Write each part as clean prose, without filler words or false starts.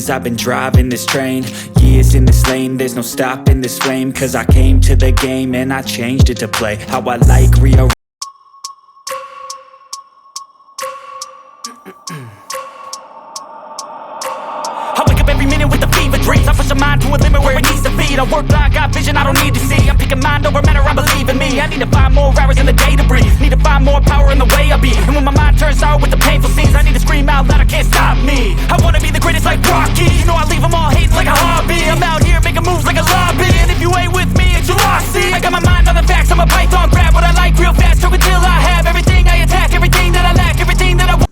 veins, I've been driving this train. Years in this lane, there's no stopping this flame. Cause I came to the game and I changed it to play how I like, rearrange. I wake up every minute with the fever dreams. I push my mind to a limit where it needs to be. I work blind, got vision I don't need to see. I'm picking mind over matter, I believe in me. I need to find more hours in the day to breathe. Need to find more power in the way I be. And when my mind turns sour with the painful scenes, I need to scream out loud, I can't stop me. I wanna be the greatest like Rocky. You know I leave them all hating like a hobby. I'm out here making moves like a lobby. And if you ain't with me, it's your loss, see. I got my mind on the facts, I'm a python. Grab what I like real fast, choke until I have everything I attack, everything that I lack, everything that I want.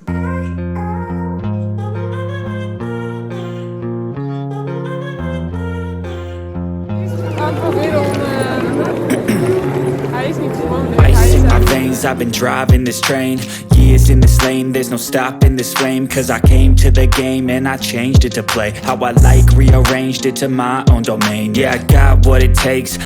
Ice in my veins, I've been driving this train. Years in this lane, there's no stopping this flame. Cause I came to the game and I changed it to play how I like, rearranged it to my own domain. Yeah, I got what it takes,